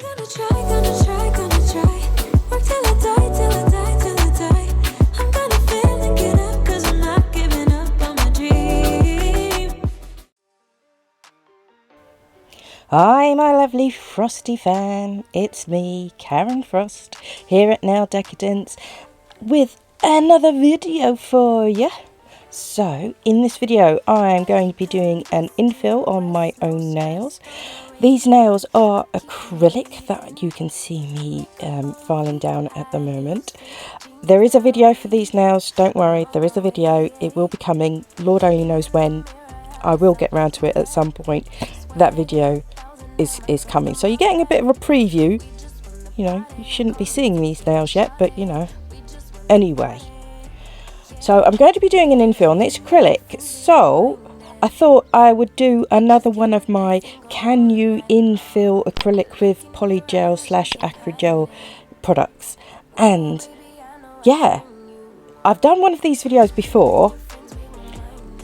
Gonna try, gonna try, gonna try. Work till I die, till I die, till I die. I'm gonna fail and get up, cause I'm not giving up on my dream. Hi my lovely Frosty fan, it's me, Karen Frost, here at Nail Decadence with another video for you. So in this video I am going to be doing an infill on my own nails. These nails are acrylic that you can see me filing down at the moment. There is a video for these nails, don't worry, there is a video, it will be coming, Lord only knows when. I will get around to it at some point. That video is coming, so you're getting a bit of a preview. You know, you shouldn't be seeing these nails yet, but you know, anyway. So I'm going to be doing an infill on this acrylic, so I thought I would do another one of my can you infill acrylic with Polygel / Acrygel products. And yeah, I've done one of these videos before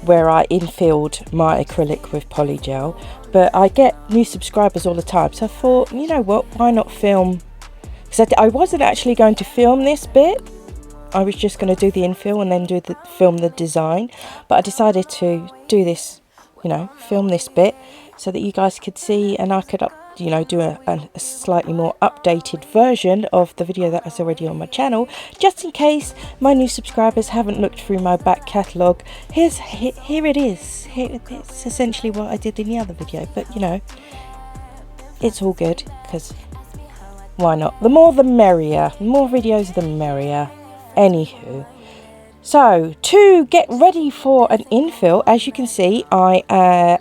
where I infilled my acrylic with Polygel, but I get new subscribers all the time, so I thought, you know what, why not film? Because I wasn't actually going to film this bit, I was just going to do the infill and then film the design, but I decided to do this, you know, film this bit so that you guys could see, and I could you know, do a slightly more updated version of the video that is already on my channel, just in case my new subscribers haven't looked through my back catalogue. Here it is. It's essentially what I did in the other video, but you know, it's all good, because why not? The more the merrier. The more videos the merrier. Anywho, so to get ready for an infill, as you can see, I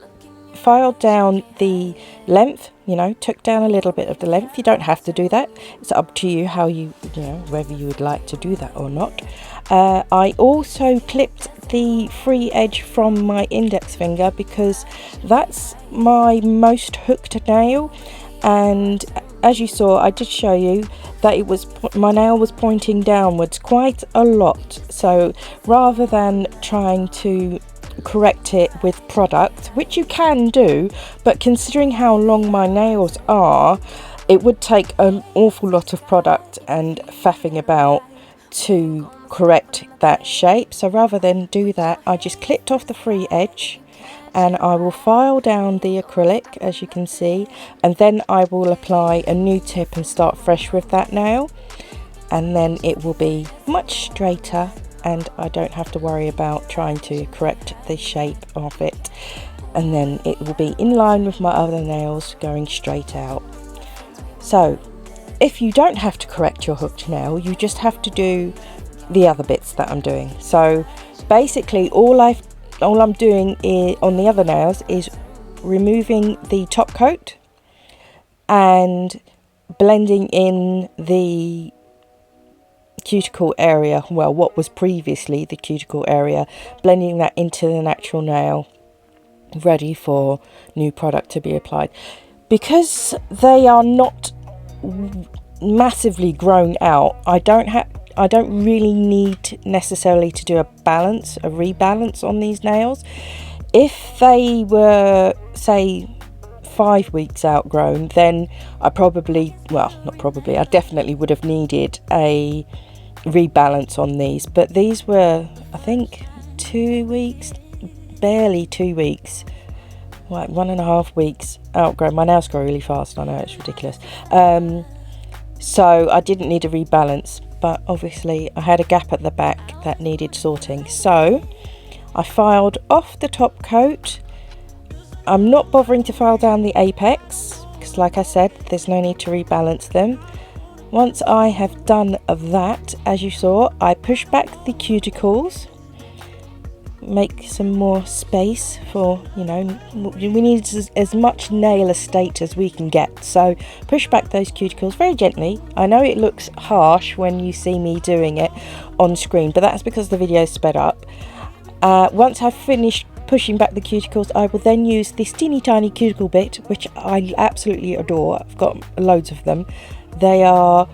filed down the length, you know, took down a little bit of the length. You don't have to do that, it's up to you how you know, whether you would like to do that or not. I also clipped the free edge from my index finger because that's my most hooked nail, and as you saw, I did show you that it was, my nail was pointing downwards quite a lot, so rather than trying to correct it with product, which you can do, but considering how long my nails are, it would take an awful lot of product and faffing about to correct that shape. So rather than do that, I just clipped off the free edge, and I will file down the acrylic, as you can see, and then I will apply a new tip and start fresh with that nail, and then it will be much straighter and I don't have to worry about trying to correct the shape of it, and then it will be in line with my other nails going straight out. So if you don't have to correct your hooked nail, you just have to do the other bits that I'm doing. So basically all I'm doing on the other nails is removing the top coat and blending in the cuticle area, well, what was previously the cuticle area, blending that into the natural nail, ready for new product to be applied. Because they are not massively grown out, I don't really need necessarily to do a rebalance on these nails. If they were, say, 5 weeks outgrown, then I definitely would have needed a rebalance on these, but these were, I think, 2 weeks, barely 2 weeks, like 1.5 weeks outgrown. My nails grow really fast, I know, it's ridiculous. So I didn't need a rebalance, but obviously I had a gap at the back that needed sorting, so I filed off the top coat. I'm not bothering to file down the apex because, like I said, there's no need to rebalance them. Once I have done that, as you saw, I push back the cuticles, make some more space for, you know, we need as much nail estate as we can get, so push back those cuticles very gently. I know it looks harsh when you see me doing it on screen, but that's because the video is sped up. Once I've finished pushing back the cuticles, I will then use this teeny tiny cuticle bit, which I absolutely adore. I've got loads of them. They are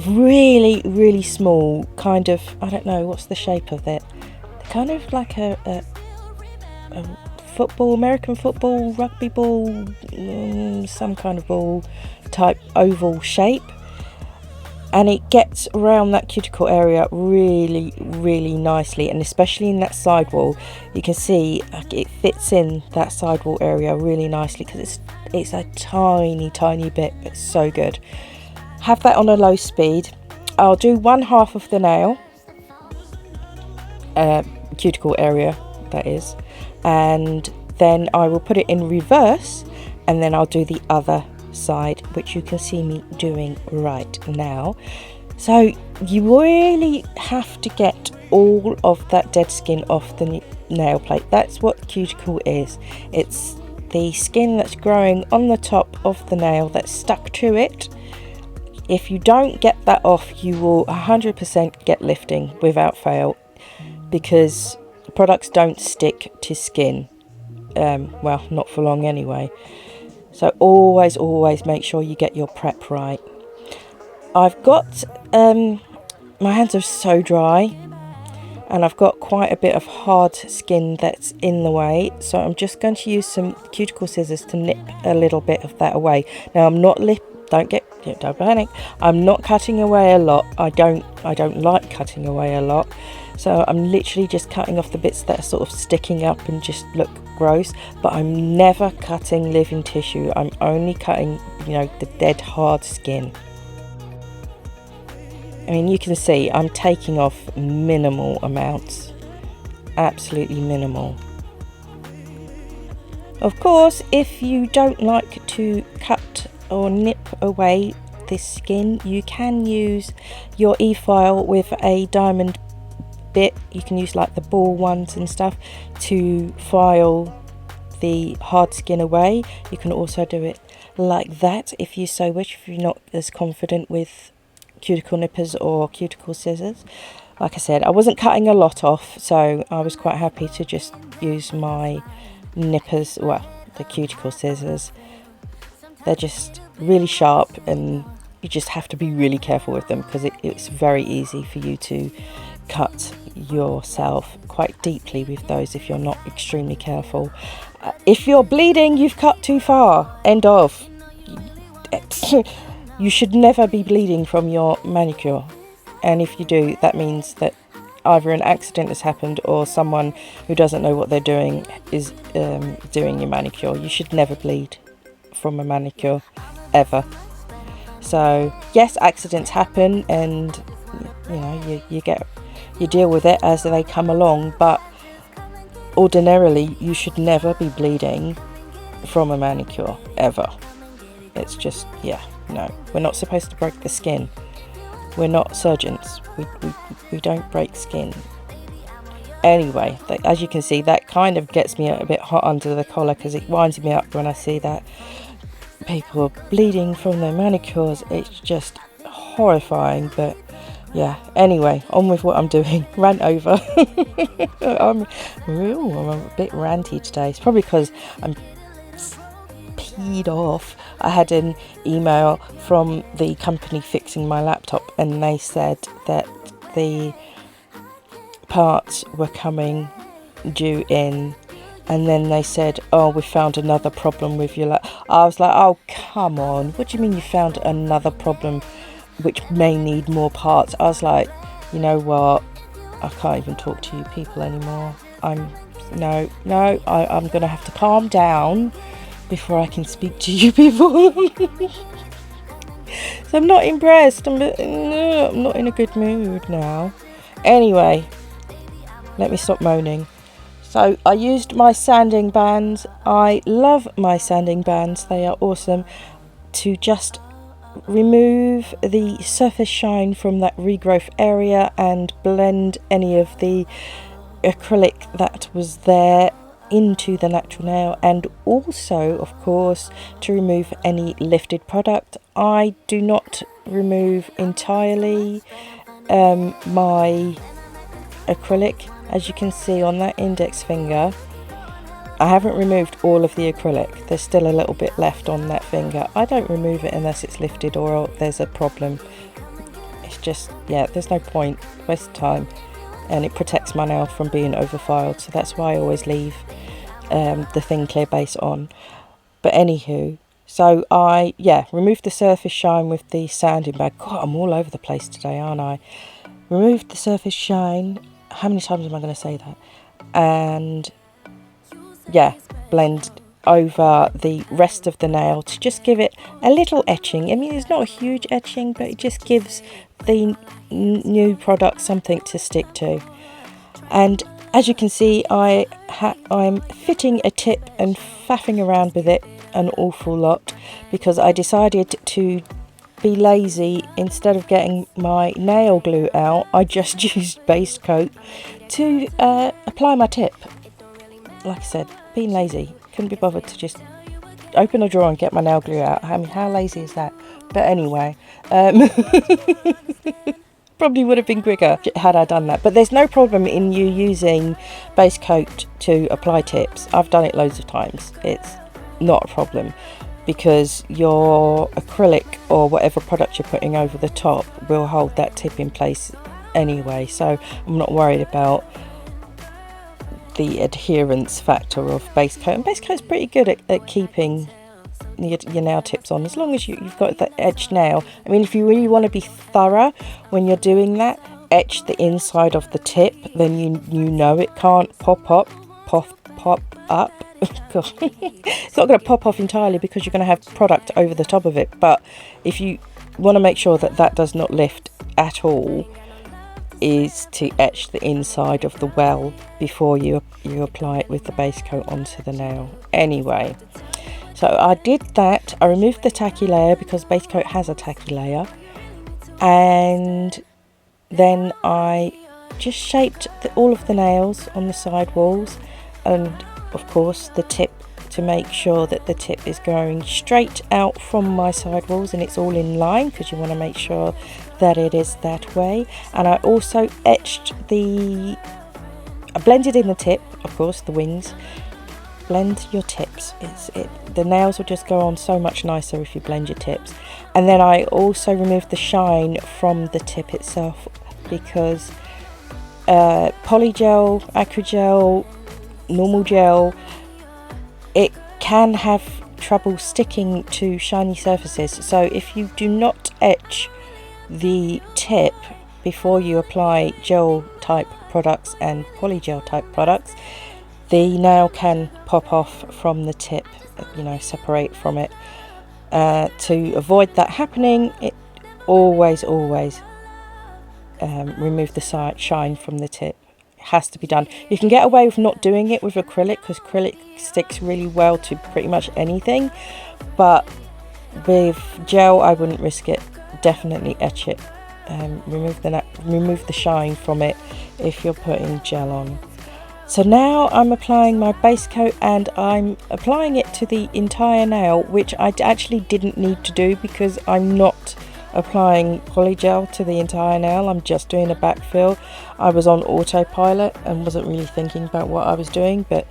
really, really small, kind of, I don't know, what's the shape of it? They're kind of like a football, American football, rugby ball, some kind of ball type oval shape, and it gets around that cuticle area really, really nicely, and especially in that sidewall, you can see it fits in that sidewall area really nicely because it's a tiny bit, but so good. Have that on a low speed. I'll do one half of the nail, cuticle area that is, and then I will put it in reverse, and then I'll do the other side, which you can see me doing right now. So you really have to get all of that dead skin off the nail plate. That's what cuticle is. It's the skin that's growing on the top of the nail that's stuck to it. If you don't get that off, you will 100% get lifting without fail, because products don't stick to skin, well, not for long anyway. So always make sure you get your prep right. I've got my hands are so dry, and I've got quite a bit of hard skin that's in the way, so I'm just going to use some cuticle scissors to nip a little bit of that away. Now I'm not don't panic, I'm not cutting away a lot. I don't like cutting away a lot, so I'm literally just cutting off the bits that are sort of sticking up and just look gross, but I'm never cutting living tissue. I'm only cutting, the dead hard skin. I mean, you can see I'm taking off minimal amounts, absolutely minimal. Of course, if you don't like to cut or nip away this skin, you can use your e-file with a diamond bit. You can use like the ball ones and stuff to file the hard skin away. You can also do it like that if you so wish, if you're not as confident with cuticle nippers or cuticle scissors. Like I said, I wasn't cutting a lot off, so I was quite happy to just use my nippers, well, the cuticle scissors. They're just really sharp, and you just have to be really careful with them, because it's very easy for you to cut yourself quite deeply with those if you're not extremely careful. If you're bleeding, you've cut too far. End of. You should never be bleeding from your manicure, and if you do, that means that either an accident has happened or someone who doesn't know what they're doing is doing your manicure. You should never bleed from a manicure, ever. So yes, accidents happen, and you deal with it as they come along, but ordinarily you should never be bleeding from a manicure, ever. It's just, no, we're not supposed to break the skin. We're not surgeons. We don't break skin. Anyway, as you can see, that kind of gets me a bit hot under the collar, because it winds me up when I see that people are bleeding from their manicures. It's just horrifying, but yeah. Anyway, on with what I'm doing. Rant over. I'm a bit ranty today. It's probably because I'm peed off. I had an email from the company fixing my laptop, and they said that the parts were coming due in, and then they said, oh, we found another problem with your laptop. I was like, oh, come on, what do you mean you found another problem which may need more parts? I was like, you know what, I can't even talk to you people anymore. I'm gonna have to calm down before I can speak to you people. So I'm not impressed. I'm not in a good mood now. Anyway, let me stop moaning. So I used my sanding bands. I love my sanding bands. They are awesome to just remove the surface shine from that regrowth area and blend any of the acrylic that was there into the natural nail, and also of course to remove any lifted product. I do not remove entirely my acrylic. As you can see on that index finger, I haven't removed all of the acrylic. There's still a little bit left on that finger. I don't remove it unless it's lifted or there's a problem. It's just, there's no point, waste of time, and it protects my nail from being overfiled, so that's why I always leave the thin clear base on. But anywho, so I removed the surface shine with the sanding bag. God, I'm all over the place today, aren't I? Removed the surface shine. How many times am I going to say that? And yeah, blend over the rest of the nail to just give it a little etching. I mean, it's not a huge etching, but it just gives the new product something to stick to. And as you can see, I'm fitting a tip and faffing around with it an awful lot, because I decided to be lazy. Instead of getting my nail glue out, I just used base coat to apply my tip. Like I said, being lazy, couldn't be bothered to just open a drawer and get my nail glue out. I mean, how lazy is that? But anyway, probably would have been quicker had I done that. But there's no problem in you using base coat to apply tips. I've done it loads of times. It's not a problem, because your acrylic or whatever product you're putting over the top will hold that tip in place anyway. So I'm not worried about the adherence factor of base coat. And base coat's pretty good at keeping your nail tips on, as long as you've got that edged nail. I mean, if you really want to be thorough when you're doing that, etch the inside of the tip, then you know it can't pop up. It's not going to pop off entirely, because you're going to have product over the top of it. But if you want to make sure that that does not lift at all, is to etch the inside of the well before you apply it with the base coat onto the nail. Anyway, so I did that. I removed the tacky layer, because base coat has a tacky layer, and then I just shaped all of the nails on the side walls, and of course the tip, to make sure that the tip is going straight out from my side walls and it's all in line, because you want to make sure that it is that way. And I also etched I blended in the tip, of course, the wings. Blend your tips. The nails will just go on so much nicer if you blend your tips. And then I also removed the shine from the tip itself, because Polygel, Acrygel, normal gel, it can have trouble sticking to shiny surfaces. So if you do not etch the tip before you apply gel type products and polygel type products, the nail can pop off from the tip, separate from it. To avoid that happening, it always remove the shine from the tip. It has to be done. You can get away with not doing it with acrylic, because acrylic sticks really well to pretty much anything, but with gel I wouldn't risk it. Definitely etch it. Remove the shine from it if you're putting gel on. So now I'm applying my base coat, and I'm applying it to the entire nail, which I actually didn't need to do, because I'm not applying polygel to the entire nail. I'm just doing a backfill. I was on autopilot and wasn't really thinking about what I was doing. But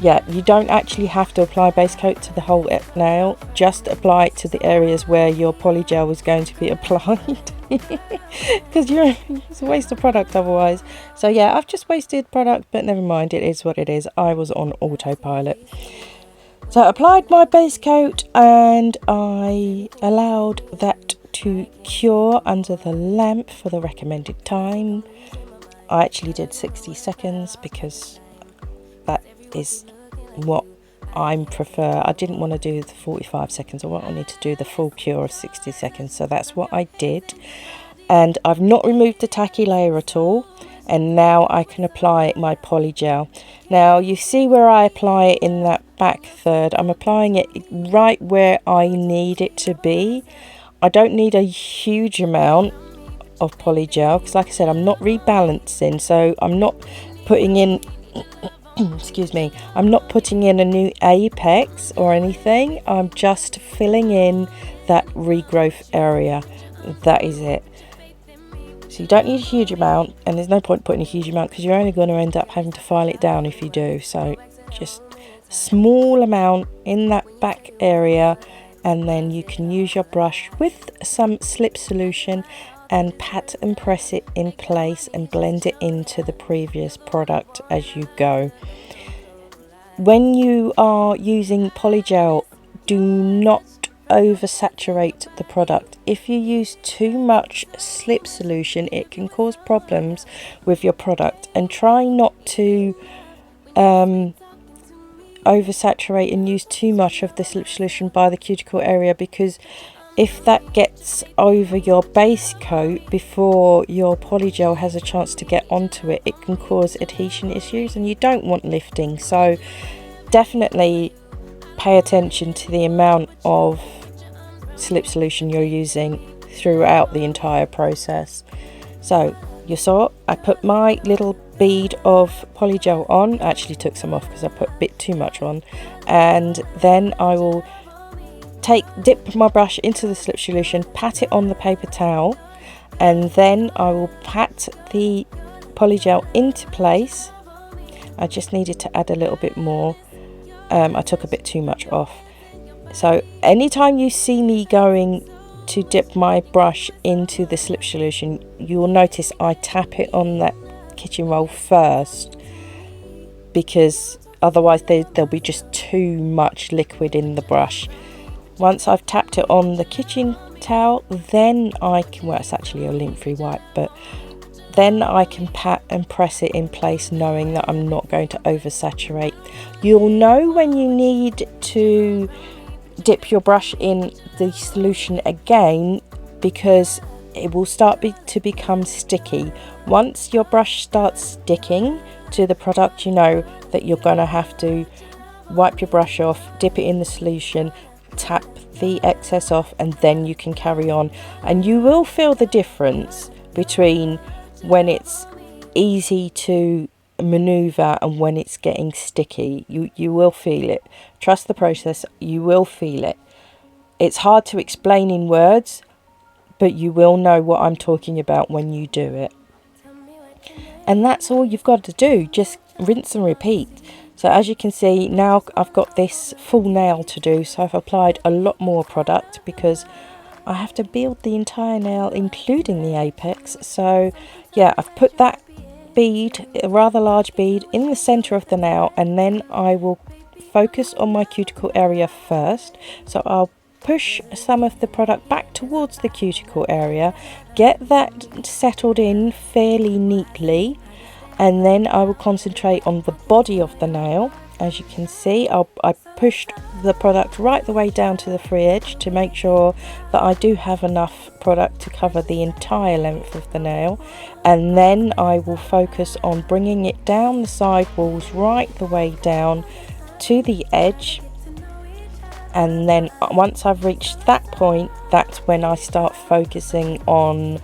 yeah, you don't actually have to apply base coat to the whole nail. Just apply it to the areas where your polygel is going to be applied, because it's a waste of product otherwise. So yeah, I've just wasted product, but never mind, it is what it is. I was on autopilot. So I applied my base coat, and I allowed that to cure under the lamp for the recommended time. I actually did 60 seconds because that is what I prefer. I didn't want to do the 45 seconds. I wanted to do the full cure of 60 seconds. So that's what I did. And I've not removed the tacky layer at all. And now I can apply my polygel. Now you see where I apply it in that back third. I'm applying it right where I need it to be. I don't need a huge amount of polygel, because like I said, I'm not rebalancing, so I'm not putting in excuse me, I'm not putting in a new apex or anything. I'm just filling in that regrowth area. That is it. So you don't need a huge amount, and there's no point putting a huge amount, because you're only going to end up having to file it down if you do. So just a small amount in that back area, and then you can use your brush with some slip solution and pat and press it in place and blend it into the previous product as you go. when you are using Polygel, do not oversaturate the product. If you use too much slip solution, it can cause problems with your product, and try not to oversaturate and use too much of the slip solution by the cuticle area, because if that gets over your base coat before your Polygel has a chance to get onto it, it can cause adhesion issues, and you don't want lifting. So definitely pay attention to the amount of slip solution you're using throughout the entire process. So you saw I put my little bead of Polygel on. I actually took some off because I put a bit too much on, and then I will dip my brush into the slip solution, pat it on the paper towel, and then I will pat the Polygel into place. I just needed to add a little bit more. I took a bit too much off. So anytime you see me going to dip my brush into the slip solution, you will notice I tap it on that kitchen roll first, because otherwise there'll be just too much liquid in the brush. Once I've tapped it on the kitchen towel, then I can, well, it's actually a lint-free wipe, but then I can pat and press it in place, knowing that I'm not going to oversaturate. You'll know when you need to dip your brush in the solution again, because it will start to become sticky. Once your brush starts sticking to the product, you know that you're going to have to wipe your brush off, dip it in the solution, tap the excess off, and then you can carry on. And you will feel the difference between when it's easy to maneuver and when it's getting sticky. You will feel it. Trust the process, you will feel it. It's hard to explain in words, but you will know what I'm talking about when you do it. And that's all you've got to do, just rinse and repeat. So as you can see, now I've got this full nail to do, so I've applied a lot more product because I have to build the entire nail, including the apex. So yeah, I've put that bead, a rather large bead, in the center of the nail, and then I will focus on my cuticle area first. So I'll push some of the product back towards the cuticle area, get that settled in fairly neatly, and then I will concentrate on the body of the nail. As you can see, I pushed the product right the way down to the free edge to make sure that I do have enough product to cover the entire length of the nail, and then I will focus on bringing it down the side walls right the way down to the edge. And then once I've reached that point, that's when I start focusing on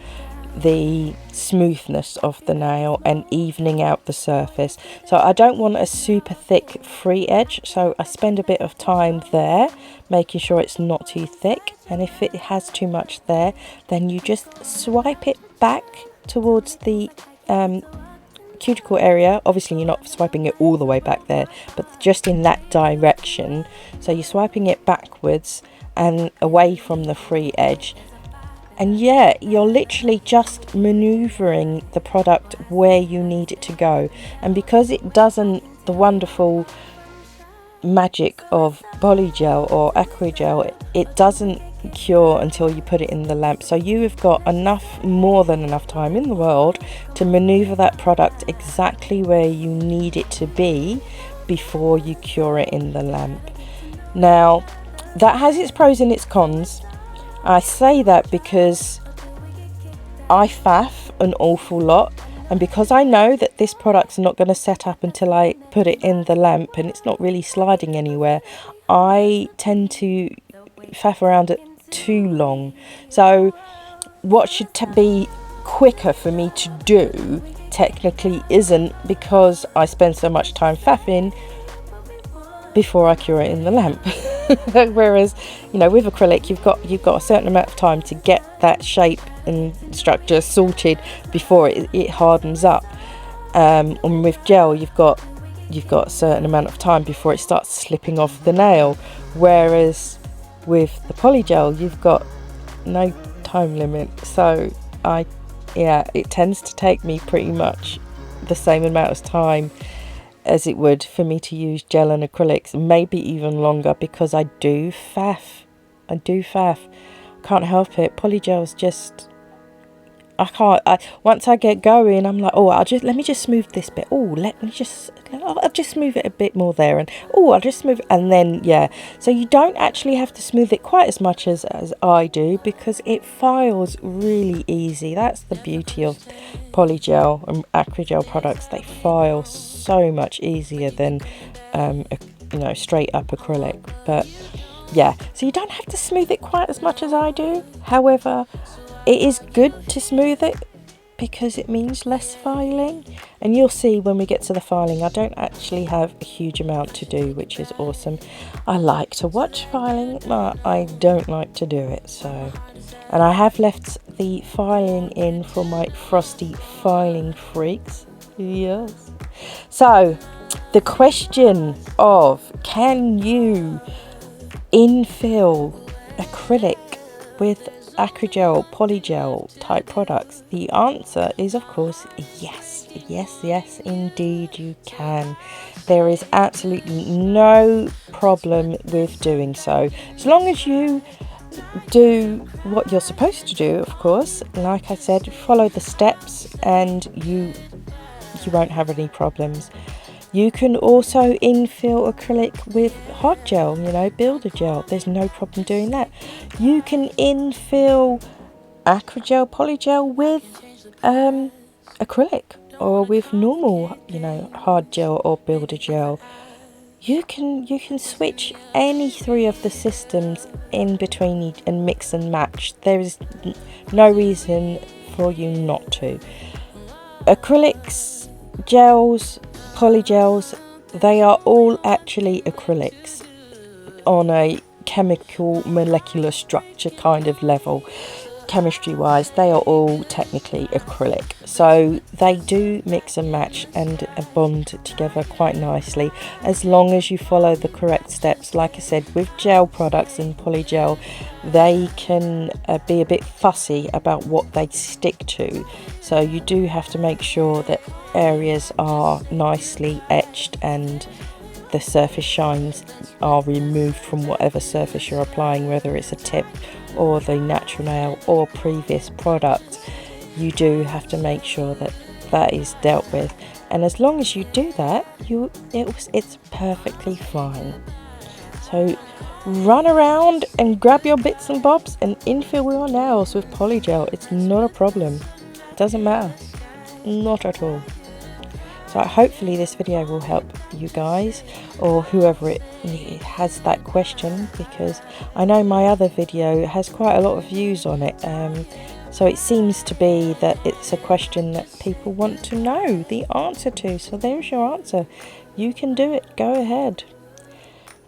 the smoothness of the nail and evening out the surface. So I don't want a super thick free edge, so I spend a bit of time there making sure it's not too thick, and if it has too much there, then you just swipe it back towards the cuticle area. Obviously you're not swiping it all the way back there, but just in that direction. So you're swiping it backwards and away from the free edge. And yeah, you're literally just maneuvering the product where you need it to go. And because it doesn't, the wonderful magic of Polygel or Acrygel, it doesn't cure until you put it in the lamp. So you have got more than enough time in the world to maneuver that product exactly where you need it to be before you cure it in the lamp. Now, that has its pros and its cons. I say that because I faff an awful lot, and because I know that this product's not going to set up until I put it in the lamp and it's not really sliding anywhere, I tend to faff around it too long. So what should be quicker for me to do technically isn't, because I spend so much time faffing before I cure it in the lamp. Whereas, you know, with acrylic you've got a certain amount of time to get that shape and structure sorted before it hardens up. And with gel you've got a certain amount of time before it starts slipping off the nail. Whereas with the Polygel you've got no time limit. So it tends to take me pretty much the same amount of time as it would for me to use gel and acrylics, maybe even longer, because I do faff. Can't help it. Polygel's just, once I get going, I'm like, oh, let me just smooth this bit. Oh, I'll just smooth it a bit more there, and oh, I'll just smooth, and then yeah. So you don't actually have to smooth it quite as much as I do, because it files really easy. That's the beauty of Polygel and Acrygel products. They file so much easier than straight up acrylic. But yeah, so you don't have to smooth it quite as much as I do. However, it is good to smooth it because it means less filing, and you'll see when we get to the filing I don't actually have a huge amount to do, which is awesome. I like to watch filing, but I don't like to do it. So, and I have left the filing in for my frosty filing freaks. Yes. So the question of, can you infill acrylic with Acrygel, Polygel type products? The answer is, of course, yes. Yes, indeed you can. There is absolutely no problem with doing so, as long as you do what you're supposed to do, of course. Like I said, follow the steps and you won't have any problems. You can also infill acrylic with hard gel, builder gel. There's no problem doing that. You can infill Acrygel, Polygel with acrylic, or with normal, hard gel or builder gel. You can switch any three of the systems in between and mix and match. There is no reason for you not to. Acrylics, gels, polygels, they are all actually acrylics on a chemical molecular structure kind of level. Chemistry wise, they are all technically acrylic, so they do mix and match and bond together quite nicely, as long as you follow the correct steps. Like I said, with gel products and polygel, they can be a bit fussy about what they stick to, so you do have to make sure that areas are nicely etched and the surface shines are removed from whatever surface you're applying, whether it's a tip or the natural nail or previous product. You do have to make sure that that is dealt with, and as long as you do that, it's perfectly fine. So run around and grab your bits and bobs and infill your nails with polygel. It's not a problem. It doesn't matter, not at all. So hopefully this video will help you guys, or whoever it has that question, because I know my other video has quite a lot of views on it. So it seems to be that it's a question that people want to know the answer to. So there's your answer. You can do it. Go ahead.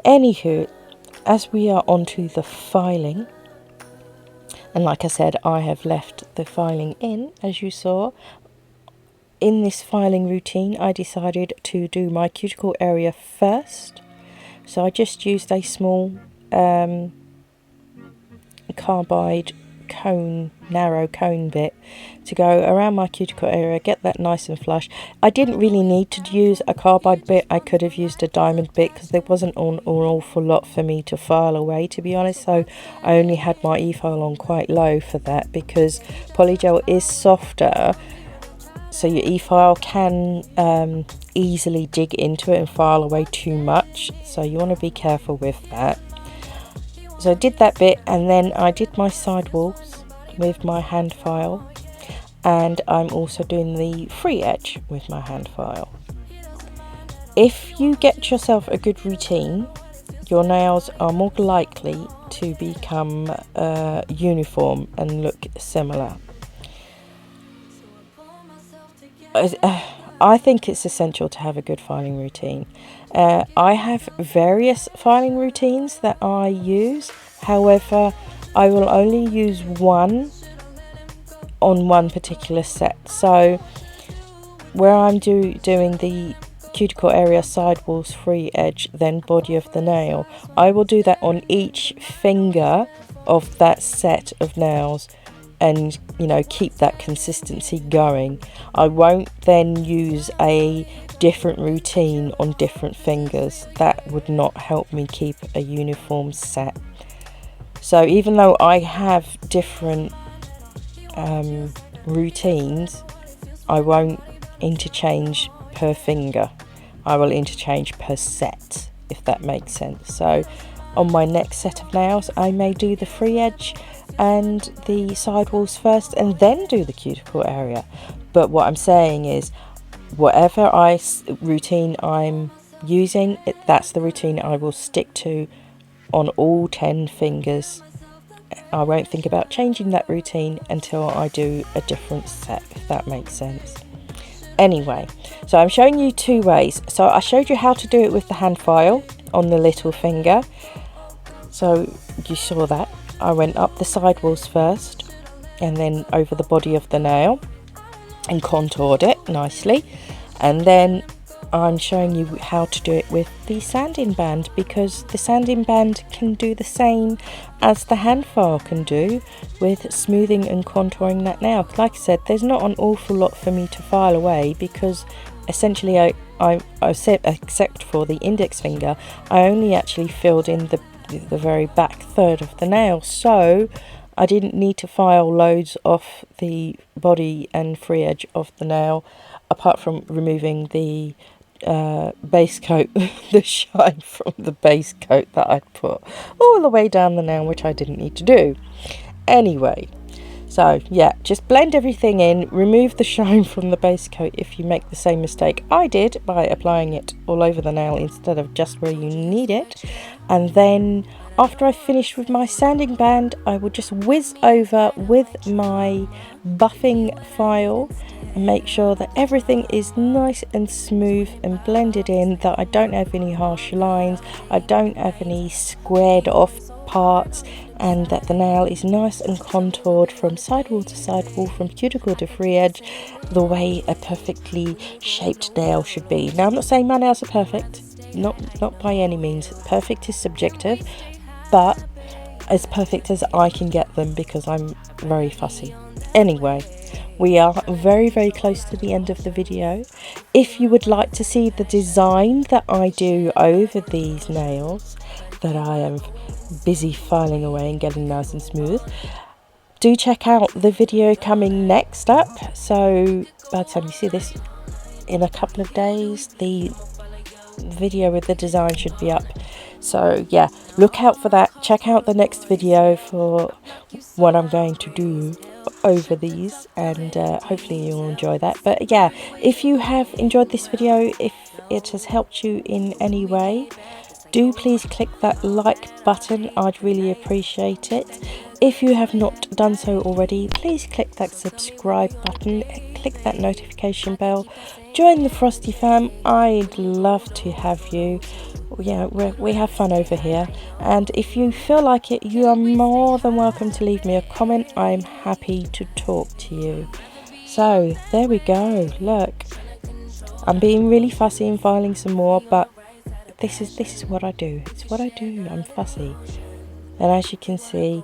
Anywho, as we are onto the filing, and like I said, I have left the filing in, as you saw. In this filing routine, I decided to do my cuticle area first. So I just used a small carbide cone, narrow cone bit, to go around my cuticle area, get that nice and flush. I didn't really need to use a carbide bit. I could have used a diamond bit because there wasn't an awful lot for me to file away, to be honest. So I only had my e-file on quite low for that, because polygel is softer, so your e-file can easily dig into it and file away too much, so you want to be careful with that. So I did that bit, and then I did my sidewalls with my hand file, and I'm also doing the free edge with my hand file. If you get yourself a good routine, your nails are more likely to become uniform and look similar. I think it's essential to have a good filing routine. I have various filing routines that I use. However, I will only use one on one particular set. So where I'm doing the cuticle area, sidewalls, free edge, then body of the nail, I will do that on each finger of that set of nails and, you know, keep that consistency going. I won't then use a different routine on different fingers. That would not help me keep a uniform set. So even though I have different routines, I won't interchange per finger. I will interchange per set, if that makes sense. So on my next set of nails, I may do the free edge and the sidewalls first and then do the cuticle area. But what I'm saying is, whatever routine I'm using, that's the routine I will stick to on all 10 fingers. I won't think about changing that routine until I do a different set, if that makes sense. Anyway, so I'm showing you two ways. So I showed you how to do it with the hand file on the little finger. So you saw that. I went up the sidewalls first and then over the body of the nail and contoured it nicely. And then I'm showing you how to do it with the sanding band, because the sanding band can do the same as the hand file can do with smoothing and contouring that nail. Like I said, there's not an awful lot for me to file away, because essentially I said, except for the index finger, I only actually filled in the very back third of the nail, so I didn't need to file loads off the body and free edge of the nail, apart from removing the base coat, the shine from the base coat that I'd put all the way down the nail, which I didn't need to do. Anyway, so yeah, just blend everything in, remove the shine from the base coat if you make the same mistake I did by applying it all over the nail instead of just where you need it. And then after I finish with my sanding band, I will just whiz over with my buffing file and make sure that everything is nice and smooth and blended in, that I don't have any harsh lines, I don't have any squared off parts, and that the nail is nice and contoured from sidewall to sidewall, from cuticle to free edge, the way a perfectly shaped nail should be. Now, I'm not saying my nails are perfect, not by any means. Perfect is subjective, but as perfect as I can get them, because I'm very fussy. Anyway, we are very, very close to the end of the video. If you would like to see the design that I do over these nails, that I am busy filing away and getting nice and smooth, do check out the video coming next up. So by the time you see this in a couple of days, the video with the design should be up. So yeah, look out for that. Check out the next video for what I'm going to do over these, and hopefully you'll enjoy that. But yeah, if you have enjoyed this video, if it has helped you in any way, do please click that like button. I'd really appreciate it. If you have not done so already, please click that subscribe button, click that notification bell, join the Frosty fam. I'd love to have you. Yeah, we have fun over here, and if you feel like it, you are more than welcome to leave me a comment. I'm happy to talk to you. So there we go. Look, I'm being really fussy and filing some more, but this is what I do. It's what I do. I'm fussy, and as you can see,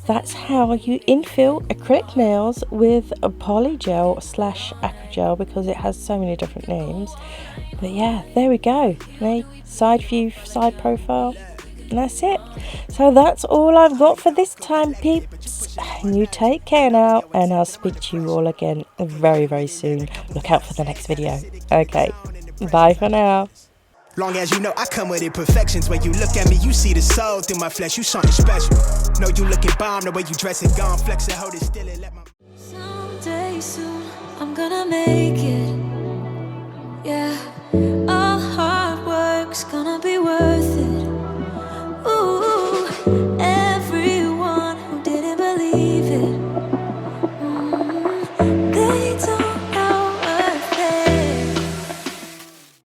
that's how you infill acrylic nails with a polygel / acrygel, because it has so many different names. But yeah, there we go. Side view, side profile, and that's it. So that's all I've got for this time, peeps. You take care now, and I'll speak to you all again very, very soon. Look out for the next video. Okay, bye for now. Long as you know I come with imperfections. When you look at me, you see the soul through my flesh. You something special. Know you looking bomb the way you dress it, gone flex it, hold it still and let my